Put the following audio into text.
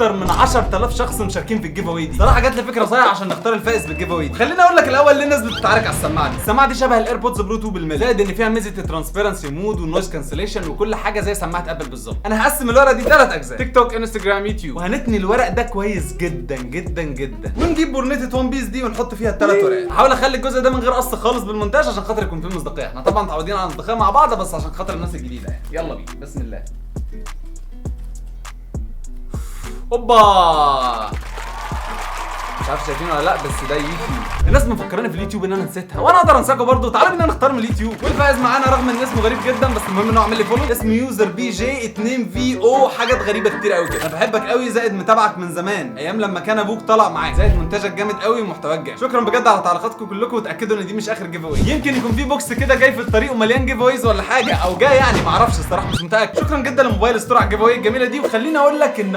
اكتر من 10000 شخص مشاركين في الجيف اواي دي. صراحه جات لي فكره صايعه عشان نختار الفائز بالجيف اواي دي. خليني اقول لك الاول ليه الناس بتتعارك على السماعه دي. السماعه دي شبه الايربودز برو 2 بالملي، زائد ان فيها ميزه الترانسبيرنسي مود والنويز كانسليشن وكل حاجه زي سماعه ابل بالظبط. انا هقسم الورقه دي 3 اجزاء: تيك توك، انستجرام، يوتيوب. وهنتني الورق ده كويس جدا جدا جدا، ونجيب بورنيته ون بيس دي ونحط فيها الثلاث ورقات. هحاول اخلي الجزء ده من غير قص خالص بالمونتاج عشان خاطر يكون فيه مصداقيه. احنا طبعا متعودين على المصداقيه مع بعض، بس عشان خاطر الناس الجديده يعني. يلا بينا، بسم الله. اوبا، مش عارف شايفينه ولا لا، بس ده يوتيوب. الناس مفكراني في اليوتيوب ان انا نسيتها، وانا اقدر انساكوا برضه. تعالوا بينا نختار من اليوتيوب. والفائز معانا رغم ان اسمه غريب جدا، بس المهم انه عامل لي فولو. اسمه يوزر بي جي 2 في او، حاجات غريبه كتير قوي كده. انا بحبك قوي، زائد متابعك من زمان، ايام لما كان ابوك طلع معاك، زائد منتجك جامد قوي ومحتواك جامد. شكرا بجد على تعليقاتكم كلكم، وتاكدوا ان دي مش اخر جيف اواي. يمكن يكون في بوكس كده جاي في الطريق ومليان جيف اويز ولا حاجه، او جاي يعني، ما اعرفش الصراحه، مش متاكد. شكرا جدا لموبايل ستور على الجيف اواي الجميله دي. وخليني اقول لك ان